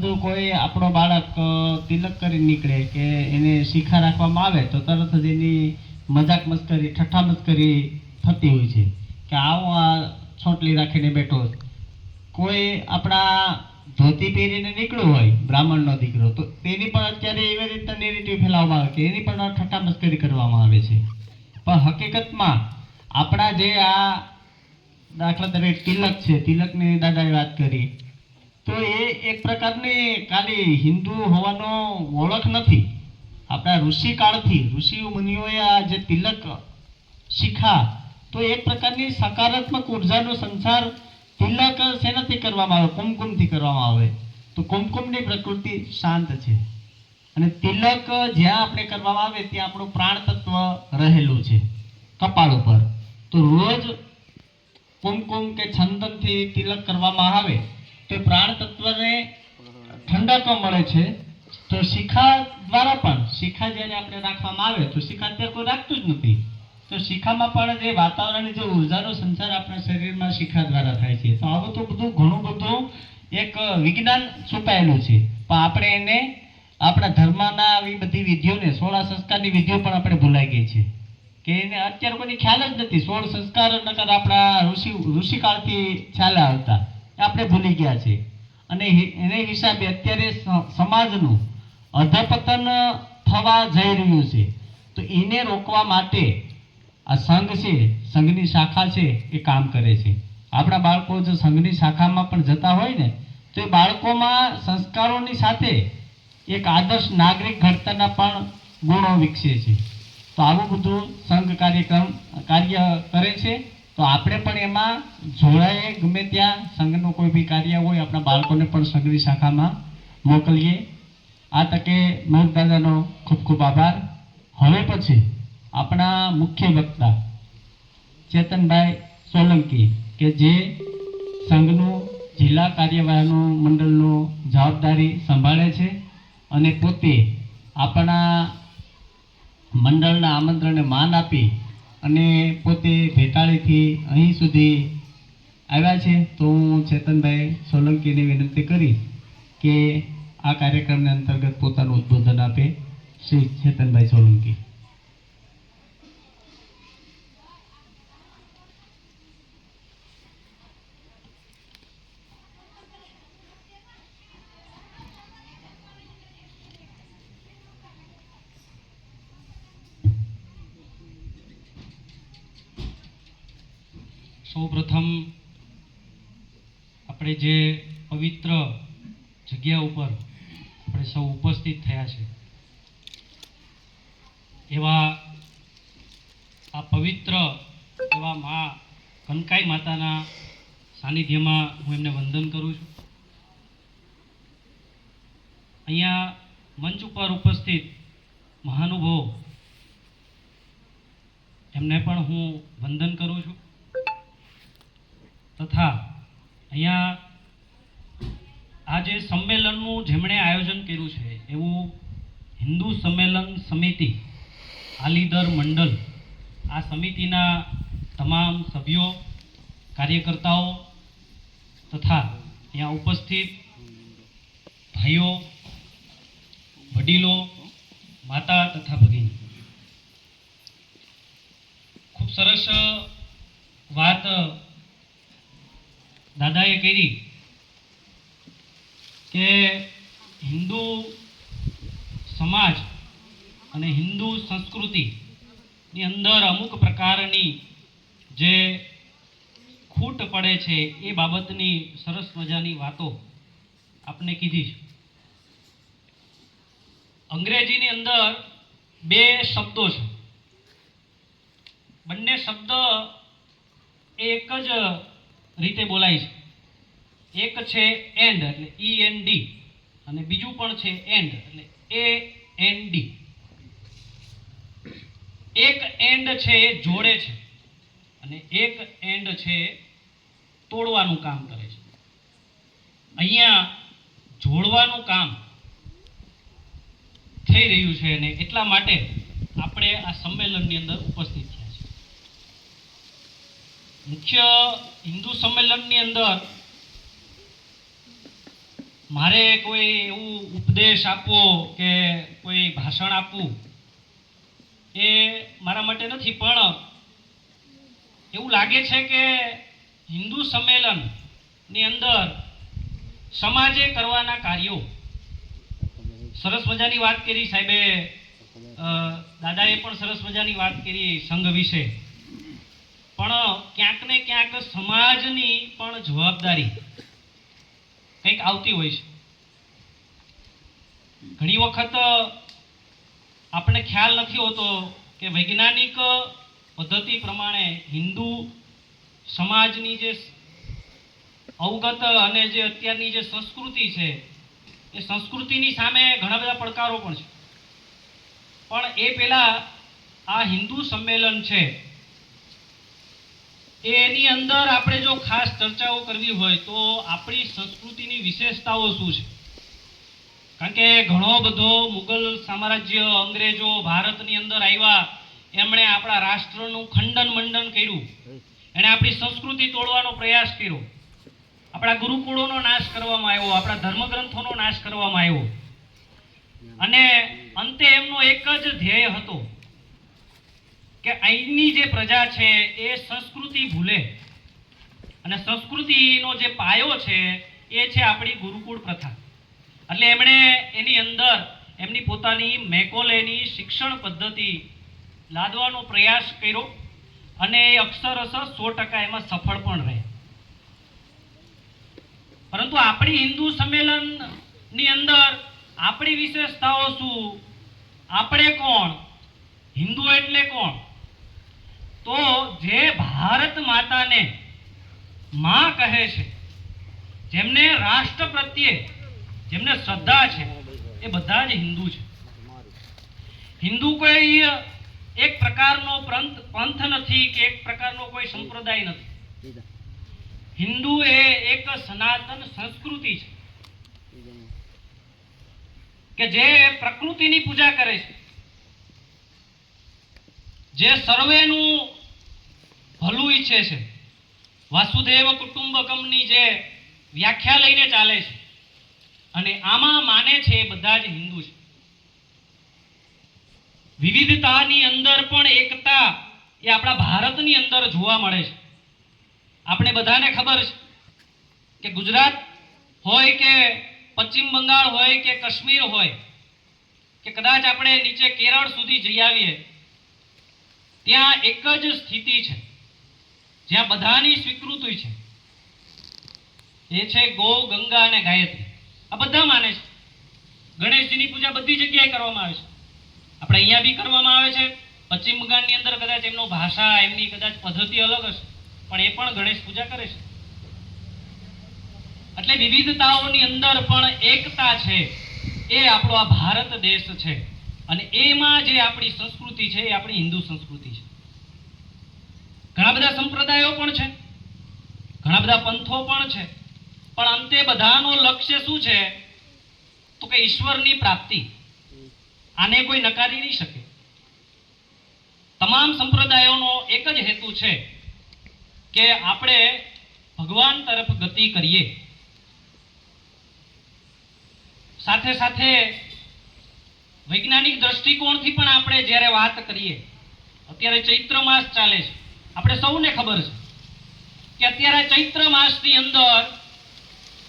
બધું કોઈ આપણો બાળક તિલક કરી નીકળે કે એને શીખા રાખવામાં આવે તો તરત જ એની મજાક મસ્કરી ઠઠ્ઠા મસ્કરી થતી હોય છે કે આવો આ છોટલી રાખીને બેઠો. કોઈ આપણા ધોતી પહેરીને નીકળ્યું હોય બ્રાહ્મણનો દીકરો તો તેની પણ અત્યારે એવી રીતે નેરેટિવ ફેલાવવામાં આવે કે એની પણ ઠઠ્ઠા મસ્કરી કરવામાં આવે છે. પણ હકીકતમાં આપણા જે આ દાખલા તરીકે તિલક છે, તિલકની દાદાએ વાત કરી, તો એ એક પ્રકારની ખાલી હિન્દુ હોવાનો ઓળખ નથી. આપણા ઋષિકાળથી ઋષિ મુનિઓએ આ જે તિલક શીખા તો એક પ્રકારની સકારાત્મક ઉર્જાનો સંચાર તિલક શેનાથી કરવામાં આવે? કુમકુમથી કરવામાં આવે. તો કુમકુમની પ્રકૃતિ શાંત છે અને તિલક જ્યાં આપણે કરવામાં આવે ત્યાં આપણું પ્રાણ તત્વ રહેલું છે કપાળ ઉપર. તો રોજ કુમકુમ કે ચંદનથી તિલક કરવામાં આવે તો પ્રાણ તત્વને ઠંડક મળે છે. તો શિખા દ્વારા પણ શિખા જ્યારે આપણે રાખવામાં આવે તો શિખા અત્યારે કોઈ રાખતું જ નથી. તો શિખામાં પણ જે વાતાવરણની જે ઉર્જાનો સંચાર આપણા શરીરમાં શિખા દ્વારા થાય છે. તો આવું તો બધું ઘણું બધું એક વિજ્ઞાન છુપાયેલું છે. પણ આપણે એને આપણા ધર્મના આવી બધી વિધિઓને 16 સંસ્કારની વિધિઓ પણ આપણે ભૂલાઈ ગઈ છે કે એને અત્યારે કોઈને ખ્યાલ જ નથી. 16 સંસ્કાર નકર આપણા ઋષિકાળથી ખ્યાલ આવતા આપણે ભૂલી ગયા છે. અને એને હિસાબે અત્યારે સમાજનું અધપતન થવા જઈ રહ્યું છે. તો એને રોકવા માટે આ સંઘ છે, સંઘની શાખા છે, એ કામ કરે છે. આપણા બાળકો જો સંઘની શાખામાં પણ જતા હોય ને તો એ બાળકોમાં સંસ્કારોની સાથે એક આદર્શ નાગરિક ઘડતરના પણ ગુણો વિકસે છે. તો આવું બધું સંઘ કાર્ય કરે છે. તો આપણે પણ એમાં જોડાઈએ. ગમે ત્યાં સંઘનું કોઈ બી કાર્ય હોય આપણા બાળકોને પણ સંઘની શાખામાં મોકલીએ. આ તકે મહેક દાદાનો ખૂબ ખૂબ આભાર. હવે પછી આપણા મુખ્ય વક્તા ચેતનભાઈ સોલંકી કે જે સંઘનું જિલ્લા કાર્યવાહનું મંડળનું જવાબદારી સંભાળે છે અને પોતે આપણા મંડળના આમંત્રણને માન આપી અને પોતે ભેટાળીથી અહીં સુધી આવ્યા છે. તો હું ચેતનભાઈ સોલંકીને વિનંતી કરીશ કે આ કાર્યક્રમને અંતર્ગત પોતાનું ઉદ્બોધન આપે. શ્રી ચેતનભાઈ સોલંકી. સૌપ્રથમ આપણે જે પવિત્ર જગ્યા ઉપર આપણે સૌ ઉપસ્થિત થયા છે એવા આ પવિત્ર એવા મા કનકાઈ માતાના સાનિધ્યમાં હું એમને વંદન કરું છું. અહીંયા મંચ ઉપર ઉપસ્થિત મહાનુભાવો એમને પણ હું વંદન કરું છું. તથા અહીંયા આ જે સંમેલનનું જેમણે આયોજન કર્યું છે એવું હિન્દુ સંમેલન સમિતિ આલીદર મંડળ, આ સમિતિના તમામ સભ્યો, કાર્યકર્તાઓ તથા અહીંયા ઉપસ્થિત ભાઈઓ, વડીલો, માતા તથા ભગીની, ખૂબ સરસ વાત દાદાએ કરી કે હિન્દુ સમાજ અને હિન્દુ સંસ્કૃતિની અંદર અમુક પ્રકારની જે ખૂટ પડે છે એ બાબતની સરસ મજાની વાતો આપને કીધી છે. અંગ્રેજીની અંદર બે શબ્દો છે. બંને શબ્દ એક જ રીતે બોલાય છે. એક છે એન્ડ એટલે END અને બીજું પણ છે એન્ડ એટલે AND. એક એન્ડ છે એ જોડે છે અને એક એન્ડ છે તોડવાનું કામ કરે છે. અહીંયા જોડવાનું કામ થઈ રહ્યું છે અને એટલા માટે આપણે આ સંમેલનની અંદર ઉપસ્થિત થયા છીએ. મુખ્ય હિન્દુ સંમેલનની અંદર મારે કોઈ એવું ઉપદેશ આપવો કે કોઈ ભાષણ આપવું એ મારા માટે નથી, પણ એવું લાગે છે કે હિન્દુ સંમેલનની અંદર સમાજે કરવાના કાર્યો, સરસ મજાની વાત કરી સાહેબે, દાદાએ પણ સરસ મજાની વાત કરી સંઘ વિશે, પણ ક્યાંક ને ક્યાંક સમાજની પણ જવાબદારી કંઈક આવતી હોય છે. ઘણી વખત આપણને ખ્યાલ નથી હોતો કે વૈજ્ઞાનિક પદ્ધતિ પ્રમાણે હિન્દુ સમાજની જે અવગત અને જે અત્યારની જે સંસ્કૃતિ છે એ સંસ્કૃતિની સામે ઘણા બધા પડકારો પણ છે. પણ એ પહેલા આ હિન્દુ સંમેલન છે એની અંદર આપણે જો ખાસ ચર્ચાઓ કરવી હોય તો આપણી સંસ્કૃતિની વિશેષતાઓ શું છે. કારણ કે ઘણો બધો મુગલ સામ્રાજ્ય, અંગ્રેજો ભારતની અંદર આવ્યા, એમણે આપણા રાષ્ટ્રનું ખંડન મંડન કર્યું, એણે આપણી સંસ્કૃતિ તોડવાનો પ્રયાસ કર્યો, આપણા ગુરુકુળોનો નાશ કરવામાં આવ્યો, આપણા ધર્મગ્રંથોનો નાશ કરવામાં આવ્યો, અને અંતે એમનો એક જ ધ્યેય હતો કે અહીંની જે પ્રજા છે એ સંસ્કૃતિ ભૂલે, અને સંસ્કૃતિનો જે પાયો છે એ છે આપણી ગુરુકુળ પ્રથા. એટલે એમણે એની અંદર એમની પોતાની મેકોલેની શિક્ષણ પદ્ધતિ લાદવાનો પ્રયાસ કર્યો, અને એ અક્ષરશઃ 100% એમાં સફળ પણ રહે. પરંતુ આપણી હિન્દુ સંમેલનની અંદર આપણી વિશેષતાઓ શું, આપણે કોણ, હિન્દુ એટલે કોણ? તો જે ભારત માતાને માં કહે છે, જેમને રાષ્ટ્ર પ્રત્યે જેમને શ્રદ્ધા છે, એ બધા જ હિન્દુ છે. હિન્દુ કોઈ એક પ્રકારનો પંથ નથી કે એક પ્રકારનો કોઈ સંપ્રદાય નથી. હિન્દુ એ એક સનાતન સંસ્કૃતિ છે કે જે પ્રકૃતિની પૂજા કરે છે, જે સર્વેનું ભલું ઈચ્છે છે, વાસુદેવ કુટુંબકમની જે વ્યાખ્યા લઈને ચાલે છે, અને આમાં માને છે એ બધા જ હિન્દુ છે. વિવિધતાની અંદર પણ એકતા એ આપણા ભારતની અંદર જોવા મળે છે. આપણે બધાને ખબર છે કે ગુજરાત હોય કે પશ્ચિમ બંગાળ હોય કે કાશ્મીર હોય કે કદાચ આપણે નીચે કેરળ સુધી જઈ આવીએ, ત્યાં એક જ સ્થિતિ છે જ્યાં બધાની સ્વીકૃતિ છે, એ છે ગૌ, ગંગા અને ગાયત્રી. આ બધા માને છે. ગણેશજીની પૂજા બધી જગ્યાએ કરવામાં આવે છે, આપણે અહીંયા બી કરવામાં આવે છે. પશ્ચિમ બંગાળની અંદર કદાચ એમનો ભાષા, એમની કદાચ પદ્ધતિ અલગ હશે, પણ એ પણ ગણેશ પૂજા કરે છે. એટલે વિવિધતાઓની અંદર પણ એકતા છે, એ આપણો આ ભારત દેશ છે, અને એમાં જે આપણી સંસ્કૃતિ છે એ આપણી હિન્દુ સંસ્કૃતિ છે. ઘણા બધા સંપ્રદાયો પણ છે, ઘણા બધા પંથો પણ છે, પણ અંતે બધાનો લક્ષ્ય શું છે? તો કે ઈશ્વરની પ્રાપ્તિ. આને કોઈ નકારી નહીં શકે. તમામ સંપ્રદાયોનો એક જ હેતુ છે કે આપણે ભગવાન તરફ ગતિ કરીએ. સાથે સાથે વૈજ્ઞાનિક દ્રષ્ટિકોણથી પણ આપણે જ્યારે વાત કરીએ, અત્યારે ચૈત્ર માસ ચાલે છે, આપણે સૌને ખબર છે કે અત્યારે ચૈત્ર માસની અંદર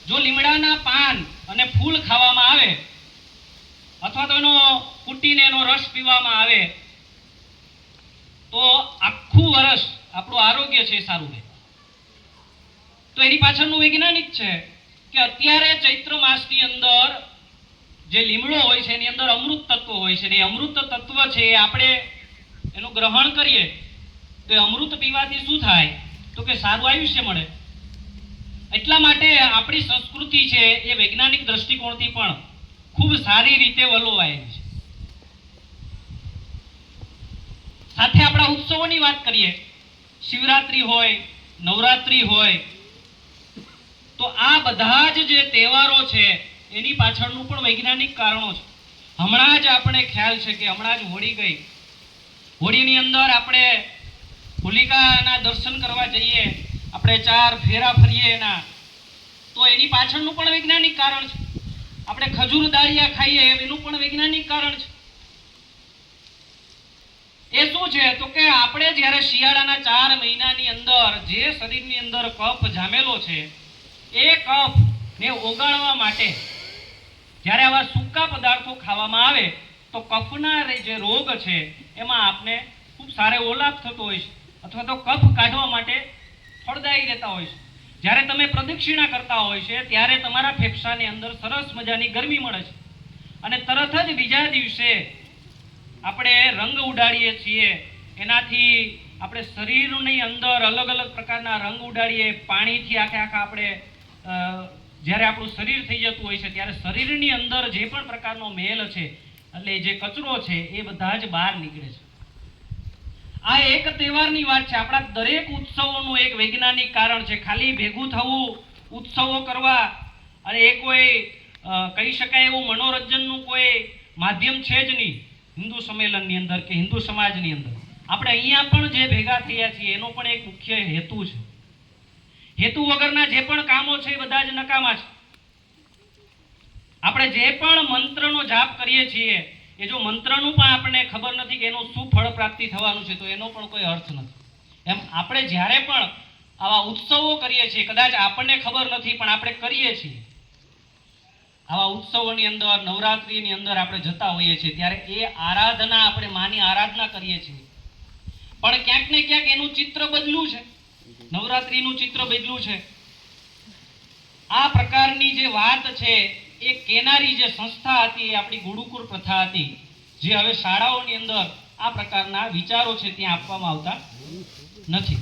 જો લીમડાના પાન અને ફૂલ ખાવામાં આવે, અથવા તો એનો કૂટીને એનો રસ પીવામાં આવે, તો આખું વર્ષ આપણું આરોગ્ય છે એ સારું રહે. તો એની પાછળનું વૈજ્ઞાનિક છે કે અત્યારે ચૈત્ર માસની અંદર જે લીમડો હોય છે એની અંદર અમૃત તત્વ હોય છે, અને એ અમૃત તત્વ છે એ આપણે એનું ગ્રહણ કરીએ તો એ અમૃત પીવાથી શું થાય? તો કે સારું આયુષ્ય મળે. એટલા માટે આપણી સંસ્કૃતિ છે એ વૈજ્ઞાનિક દ્રષ્ટિકોણથી પણ ખૂબ સારી રીતે વલોવાયેલી છે. સાથે આપણા ઉત્સવોની વાત કરીએ, શિવરાત્રી હોય, નવરાત્રી હોય, તો આ બધા જ જે તહેવારો છે એની પાછળનું પણ વૈજ્ઞાનિક કારણો છે. હમણાં જ આપણે ખ્યાલ છે કે હમણાં જ હોળી ગઈ, હોળીની અંદર આપણે હોલિકાના દર્શન કરવા જઈએ, આપણે 4 ફેરા ફરીએ એના, તો એની પાછળનું પણ વૈજ્ઞાનિક કારણ છે. આપણે ખજૂર દાળિયા ખાઈએ એનું પણ વૈજ્ઞાનિક કારણ છે. એ શું છે તો કે આપણે જ્યારે શિયાળાના 4 મહિનાની અંદર જે શરીરની અંદર કફ જામેલો છે એ કફને ઓગાળવા માટે જ્યારે આવા સૂકા પદાર્થો ખાવામાં આવે તો કફના જે રોગ છે એમાં આપને ખૂબ સારો ઓલાપ થતો હોય છે, અથવા તો કફ કાઢવા માટે ફળદાયી રહેતા હોય છે. જ્યારે તમે પ્રદક્ષિણા કરતા હોય છે ત્યારે તમારા ફેફસાની અંદર સરસ મજાની ગરમી મળે છે અને તરત જ બીજા દિવસે આપણે રંગ ઉડાડીએ છીએ. એનાથી આપણે શરીરની અંદર અલગ અલગ પ્રકારના રંગ ઉડાડીએ, પાણીથી આખા આપણે જ્યારે આપણું શરીર થઈ જતું હોય છે ત્યારે શરીરની અંદર જે પણ પ્રકારનો મેલ છે એટલે જે કચરો છે એ બધા જ બહાર નીકળે છે. આ એક તહેવારની વાત છે. આપણા દરેક ઉત્સવોનું એક વૈજ્ઞાનિક કારણ છે. ખાલી ભેગું થવું, ઉત્સવો કરવા અને એ કોઈ કહી શકાય એવું મનોરંજનનું કોઈ માધ્યમ છે જ નહીં. હિન્દુ સંમેલનની અંદર કે હિન્દુ સમાજની અંદર આપણે અહીંયા પણ જે ભેગા થયા છીએ એનો પણ એક મુખ્ય હેતુ છે. હેતુ વગરના જે પણ કામો છે એ બધા જ નકામા છે. આપણે જે પણ મંત્રનો જાપ કરીએ છીએ એ જો મંત્રનું પણ આપણને ખબર નથી કે એનું શું ફળ પ્રાપ્તિ થવાનું છે તો એનો પણ કોઈ અર્થ નથી. એમ આપણે જ્યારે પણ આવા ઉત્સવો કરીએ છીએ, કદાચ આપણને ખબર નથી પણ આપણે કરીએ છીએ, આવા ઉત્સવોની અંદર નવરાત્રિની અંદર આપણે જતા હોઈએ છીએ ત્યારે એ આરાધના, આપણે માની આરાધના કરીએ છીએ, પણ ક્યાંક ને ક્યાંક એનું ચિત્ર બદલ્યું છે. નવરાત્રિનું ચિત્ર બદલ્યું છે. આ પ્રકારની જે વાત છે એ કેનારી જે સંસ્થા હતી એ આપણી ગુરુકુળ પ્રથા હતી, જે હવે શાળાઓની અંદર આ પ્રકારના વિચારો છે ત્યાં આપવામાં આવતા નથી.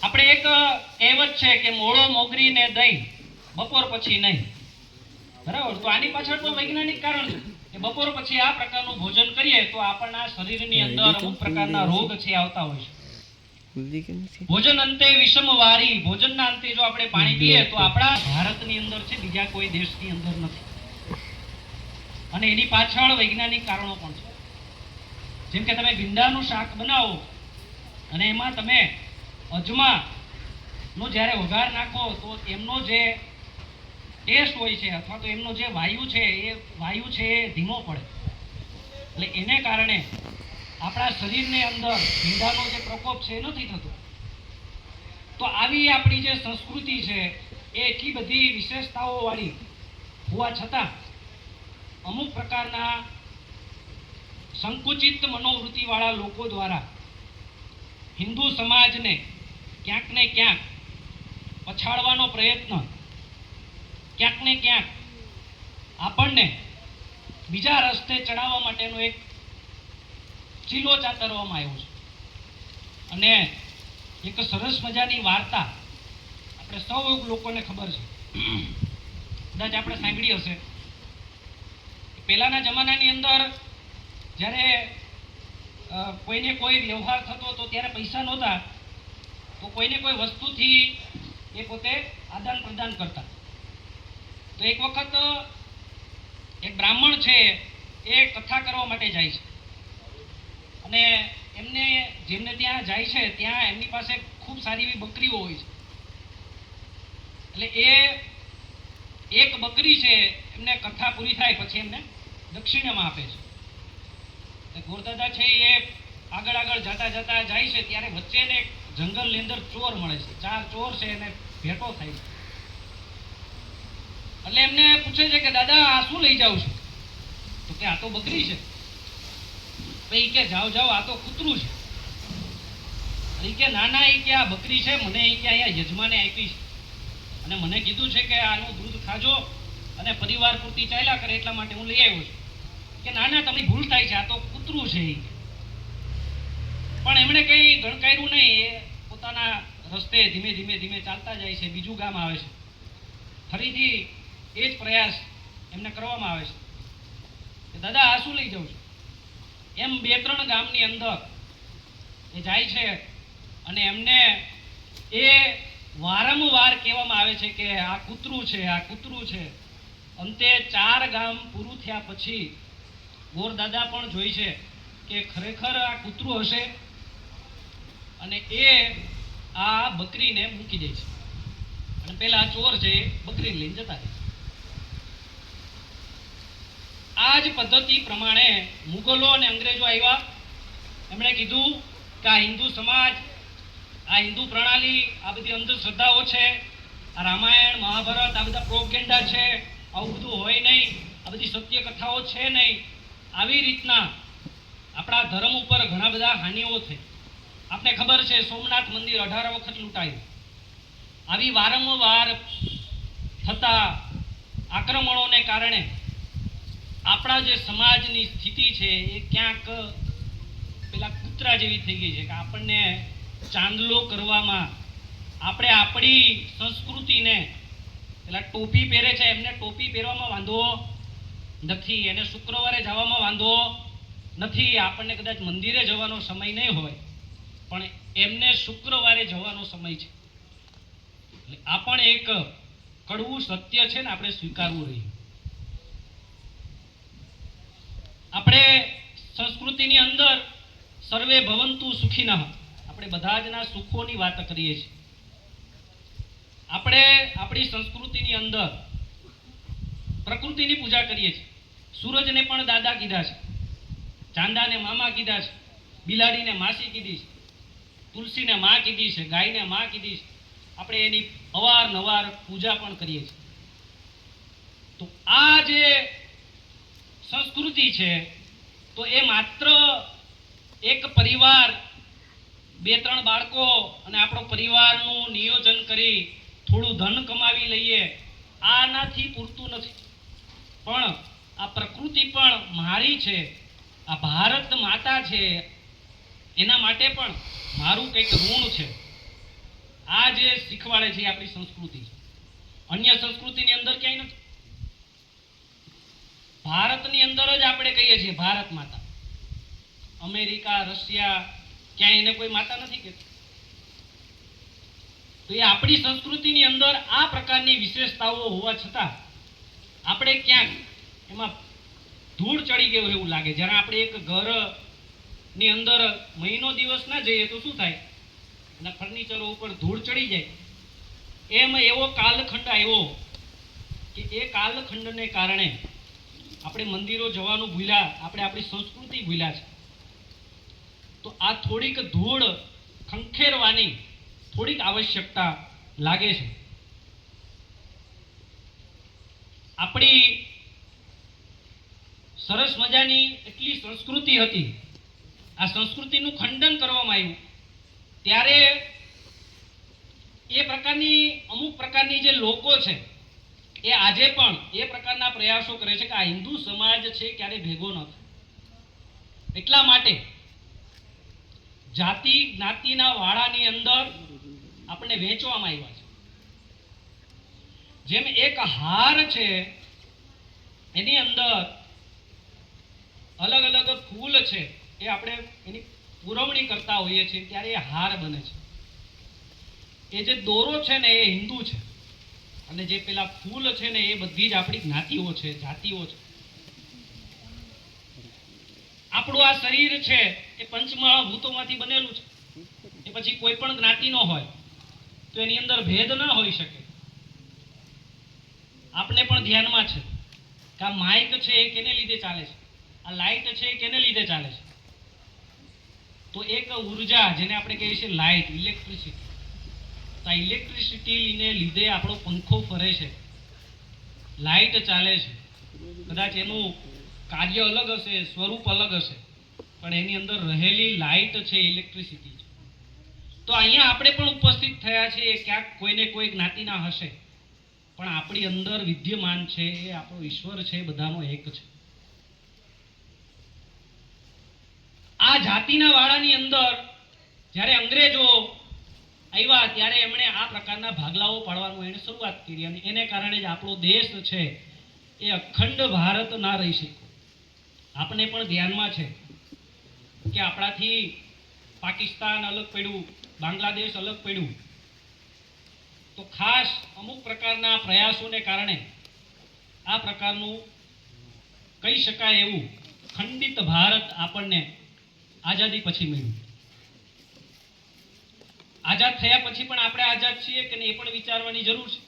આપણે એક કહેવત છે કે મોળો મોગરીને દહીં બપોર પછી નહીં, બરાબર? તો આની પાછળ પણ વૈજ્ઞાનિક કારણ છે કે બપોર પછી આ પ્રકારનું ભોજન કરીએ તો આપણના શરીરની અંદર અમુક પ્રકારના રોગ છે આવતા હોય છે. ભોજન અંતે વિષમ વારી, ભોજનના અંતે જો આપણે પાણી પીએ તો આપણા ભારતની અંદર છે, બીજા કોઈ દેશની અંદર નથી. અને એની પાછળ વૈજ્ઞાનિક કારણો પણ છે. જેમ કે તમે ભીંડાનું શાક બનાવો અને એમાં તમે અજમાનો જ્યારે વઘાર નાખો તો એમનો જે ટેસ્ટ હોય છે અથવા તો એમનો જે વાયુ છે એ ધીમો પડે. એટલે એને કારણે આપણા શરીરની અંદર ભીંડાનો જે પ્રકોપ છે એ નથી થતો. તો આવી આપણી જે સંસ્કૃતિ છે એ એટલી બધી વિશેષતાઓ વાળી હોવા છતાં અમુક પ્રકારના સંકુચિત મનોવૃત્તિવાળા લોકો દ્વારા હિન્દુ સમાજને ક્યાંક ને ક્યાંક પછાડવાનો પ્રયત્ન, ક્યાંક ને ક્યાંક આપણને બીજા રસ્તે ચડાવવા માટેનો એક ચીલો ચાતરવામાં આવ્યો છે. અને એક સરસ મજાની વાર્તા આપણે સૌ લોકોને ખબર છે, કદાચ આપણે સાંભળી હશે. પહેલાના જમાનાની અંદર જ્યારે કોઈને કોઈ વ્યવહાર થતો તો ત્યારે પૈસા નહોતા તો કોઈને કોઈ વસ્તુથી એ પોતે આદાન પ્રદાન કરતા. તો એક વખત એક બ્રાહ્મણ છે એ કથા કરવા માટે જાય છે અને જેમને ત્યાં જાય છે ત્યાં એમની પાસે ખૂબ સારી એવી બકરીઓ હોય છે. એટલે એ એક બકરી છે એમને કથા પૂરી થાય પછી એમને દક્ષિણામાં આપે છે. ગોરદાદા છે એ આગળ જતા જાય છે ત્યારે વચ્ચે ને એક જંગલની અંદર ચોર મળે છે. 4 ચોર છે એને ભેટો થાય છે. એટલે એમને પૂછે છે કે દાદા આ શું લઈ જાવ છો? તો કે આ તો બકરી છે. ભાઈ કે જાઓ આ તો કૂતરું છે. એ કે ના એ કે આ બકરી છે, મને એ કે અહીંયા યજમાને આપી છે અને મને કીધું છે કે આનું દૂધ ખાજો અને પરિવાર પૂરતી ચાલ્યા કરે એટલા માટે હું લઈ આવ્યો છું. કે ના તમને ભૂલ થાય છે, આ તો કૂતરું છે. પણ એમણે કંઈ ગણકાર્યું નહીં. એ પોતાના રસ્તે ધીમે ચાલતા જાય છે. બીજું ગામ આવે છે, ફરીથી એ જ પ્રયાસ એમને કરવામાં આવે છે કે દાદા આ શું લઈ જાઉં છું? એમ 2-3 ગામની અંદર એ જાય છે અને એમને એ વારંવાર કહેવામાં આવે છે કે આ કૂતરું છે. અંતે 4 ગામ પૂરું થયા પછી ગોરદાદા પણ જોઈ છે કે ખરેખર આ કૂતરું હશે અને એ આ બકરીને મૂકી દે છે. અને પેલા ચોર છે એ બકરી લઈને જતા રહે. આ જ પદ્ધતિ પ્રમાણે મુગલો અને અંગ્રેજો આવ્યા. એમણે કીધું કે આ હિન્દુ સમાજ, આ હિન્દુ પ્રણાલી, આ બધી અંધશ્રદ્ધાઓ છે, આ રામાયણ મહાભારત આ બધા પ્રોપગેન્ડા છે, આવું બધું હોય નહીં, આ બધી સત્ય કથાઓ છે નહીં. આવી રીતના આપણા ધર્મ ઉપર ઘણા બધા હાનિઓ થઈ. આપને ખબર છે સોમનાથ મંદિર 18 વખત લૂંટાયું. આવી વારંવાર થતા આક્રમણોને કારણે આપણા જે સમાજની સ્થિતિ છે એ ક્યાંક પેલા કૂતરા જેવી થઈ ગઈ છે કે આપણને ચાંદલો કરવામાં, આપણે આપણી સંસ્કૃતિને, પેલા ટોપી પહેરે છે એમને ટોપી પહેરવામાં વાંધો નથી, એને શુક્રવારે જવામાં વાંધો નથી, આપણને કદાચ મંદિરે જવાનો સમય નહીં હોય પણ એમને શુક્રવારે જવાનો સમય છે. એટલે આ પણ એક કડવું સત્ય છે ને, આપણે સ્વીકારવું રહ્યું. આપણે સંસ્કૃતિની અંદર સર્વે ભવંતુ સુખીનઃ, આપણે બધા જના સુખોની વાત કરીએ છીએ. આપણે આપણી સંસ્કૃતિની અંદર પ્રકૃતિની પૂજા કરીએ છીએ. સૂરજને પણ દાદા કીધા છે, ચાંદાને મામા કીધા છે, બિલાડીને માસી કીધી છે, તુલસીને માં કીધી છે, ગાયને માં કીધી છે. આપણે એની અવારનવાર પૂજા પણ કરીએ છીએ. તો આ જે સંસ્કૃતિ છે તો એ માત્ર એક પરિવાર, 2-3 બાળકો અને આપણો પરિવારનું નિયોજન કરી થોડું ધન કમાવી લઈએ આનાથી પૂરતું નથી. પણ આ પ્રકૃતિ પણ મારી છે, આ ભારત માતા છે, એના માટે પણ મારું કંઈક ઋણ છે. આ જે શીખવાડે છે એ આપણી સંસ્કૃતિ છે. અન્ય સંસ્કૃતિની અંદર ક્યાંય નથી. ભારતની અંદર જ આપણે કહીએ છીએ ભારત માતા. અમેરિકા, રશિયા ક્યાંય એને કોઈ માતા નથી કહેતું. તો એ આપણી સંસ્કૃતિની અંદર આ પ્રકારની વિશેષતાઓ હોવા છતાં આપણે ક્યાંક એમાં ધૂળ ચડી ગયો એવું લાગે. જ્યારે આપણે એક ઘરની અંદર મહિનો દિવસ ના જઈએ તો શું થાય, એના ફર્નિચરો ઉપર ધૂળ ચડી જાય. એમ એવો કાલખંડ આવ્યો કે એ કાલખંડને કારણે આપણે મંદિરો જવાનું ભૂલ્યા, આપણે આપણી સંસ્કૃતિ ભૂલ્યા છે. તો આ થોડીક ધૂળ ખંખેરવાની થોડીક આવશ્યકતા લાગે છે. આપણી સરસ મજાની એટલી સંસ્કૃતિ હતી, આ સંસ્કૃતિનું ખંડન કરવામાં આવ્યું ત્યારે એ પ્રકારની અમુક પ્રકારની જે લોકો છે એ આજે પણ એ પ્રકારના પ્રયાસો કરે છે કે આ હિન્દુ સમાજ છે ક્યારે ભેગો ન થાય. એટલા માટે જાતિ જ્ઞાતિના વાડાની અંદર આપણને વેચવામાં આવ્યા છે. જેમ એક હાર છે એની અંદર અલગ અલગ ફૂલ છે, એ આપણે એની પુરવણી કરતા હોઈએ છીએ ત્યારે એ હાર બને છે. એ જે દોરો છે ને એ હિન્દુ છે અને જે પેલા ફૂલ છે ને એ બધી જ આપણી જ્ઞાતિઓ છે, જાતિઓ છે. આપણું આ શરીર છે એ પંચમહાભૂતોમાંથી બનેલું છે. એ પછી કોઈ પણ જ્ઞાતિનો હોય તો એની અંદર ભેદ ન હોઈ શકે. આપણે પણ ધ્યાનમાં છે કે આ માઇક છે એ કેને લીધે ચાલે છે, આ લાઇટ છે એ કેને લીધે ચાલે છે. તો એક ઉર્જા જેને આપણે કહીએ છીએ લાઇટ, ઇલેક્ટ્રિસિટી, તો આ ઇલેક્ટ્રિસિટીને લીધે આપણો પંખો ફરે છે, લાઇટ ચાલે છે. કદાચ એનું કાર્ય અલગ હશે, સ્વરૂપ અલગ હશે, પણ એની અંદર રહેલી લાઇટ છે, ઇલેક્ટ્રિસિટી છે. તો અહીંયા આપણે પણ ઉપસ્થિત થયા છીએ, ક્યાંક કોઈને કોઈ જ્ઞાતિના હશે, પણ આપણી અંદર વિદ્યમાન છે એ આપણો ઈશ્વર છે, બધાનો એક છે. આ જાતિના વાડાની અંદર જ્યારે અંગ્રેજો આવ્યા ત્યારે એમણે આ પ્રકારના ભાગલાઓ પાડવાનું એને શરૂઆત કરી અને એને કારણે જ આપણો દેશ છે એ અખંડ ભારત ના રહી શક્યો. આપણે પણ ધ્યાનમાં છે કે આપણાથી પાકિસ્તાન અલગ પડ્યું, બાંગ્લાદેશ અલગ પડ્યું. તો ખાસ અમુક પ્રકારના પ્રયાસોને કારણે આ પ્રકારનું કહી શકાય એવું ખંડિત ભારત આપણને આઝાદી પછી મળ્યું. આઝાદ થયા પછી પણ આપણે આઝાદ છીએ કે નહીં એ પણ વિચારવાની જરૂર છે.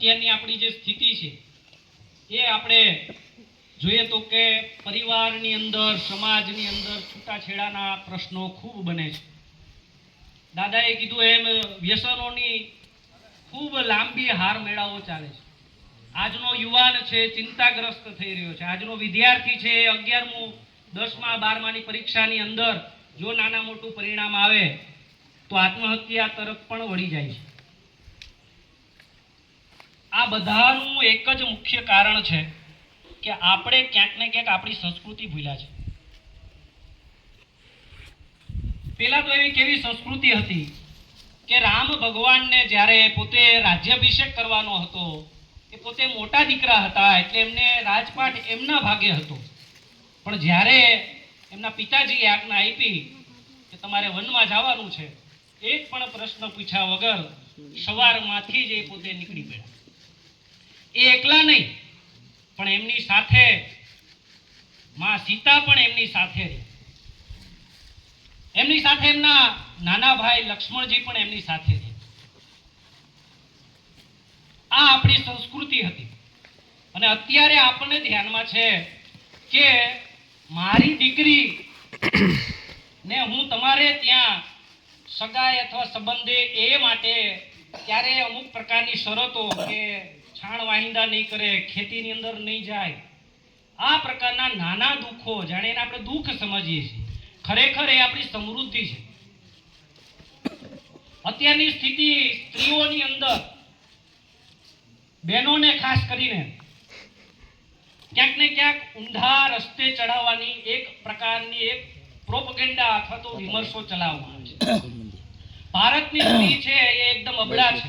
અત્યારની આપણી જે સ્થિતિ છે એ આપણે જોઈએ તો કે પરિવારની અંદર, સમાજની અંદર છૂટાછેડાના પ્રશ્નો ખૂબ બને છે. દાદાએ કીધું એમ વ્યસનોની ખૂબ લાંબી હાર મેળાઓ ચાલે છે. આજનો યુવાન છે ચિંતાગ્રસ્ત થઈ રહ્યો છે. આજનો વિદ્યાર્થી છે 11મું 10મા 12માની પરીક્ષાની અંદર જો નાના મોટું પરિણામ આવે તો આત્મહત્યા તરફ પણ વળી જાય છે. આ બધાનું એક જ મુખ્ય કારણ છે કે આપણે ક્યાંક ને ક્યાંક આપણી સંસ્કૃતિ ભૂલ્યા છે. પેલા તો એવી કેવી સંસ્કૃતિ હતી કે રામ ભગવાનને જ્યારે પોતે રાજ્યાભિષેક કરવાનો હતો, એ પોતે મોટા દીકરા હતા એટલે એમને રાજપાટ એમના ભાગે હતો. પણ જ્યારે એમના પિતાજીએ આજ્ઞા આપી કે તમારે વનમાં જવાનું છે, એક પણ પ્રશ્ન પૂછ્યા વગર સવારમાંથી જ એ પોતે નીકળી પડ્યા. એ એકલા નહીં, પણ એમની સાથે માં સીતા પણ એમની સાથે રહી. એમની સાથે એમના નાના ભાઈ લક્ષ્મણજી પણ એમની સાથે રહી. આ આપણી સંસ્કૃતિ હતી. અને અત્યારે આપણને ધ્યાનમાં છે કે મારી દીકરી ને હું તમારે ત્યાં સગાઈ અથવા સંબંધે એ માટે ત્યારે અમુક પ્રકારની શરતો કે છાણ વાહિંદા નહીં કરે, ખેતીની અંદર નહીં જાય, આ પ્રકારના નાના દુઃખો, જાણે એને આપણે દુઃખ સમજીએ છીએ, ખરેખર એ આપણી સમૃદ્ધિ છે. અત્યારની સ્થિતિ સ્ત્રીઓની અંદર, બહેનોને ખાસ કરીને ક્યાંક ને ક્યાંક ઊંધા રસ્તે ચડાવવાની એક પ્રકારની એક પ્રોપગેન્ડા અથવા તો વિમર્શો ચલાવવામાં આવે છે. ભારતની સ્ત્રી છે એ એકદમ અબળા છે,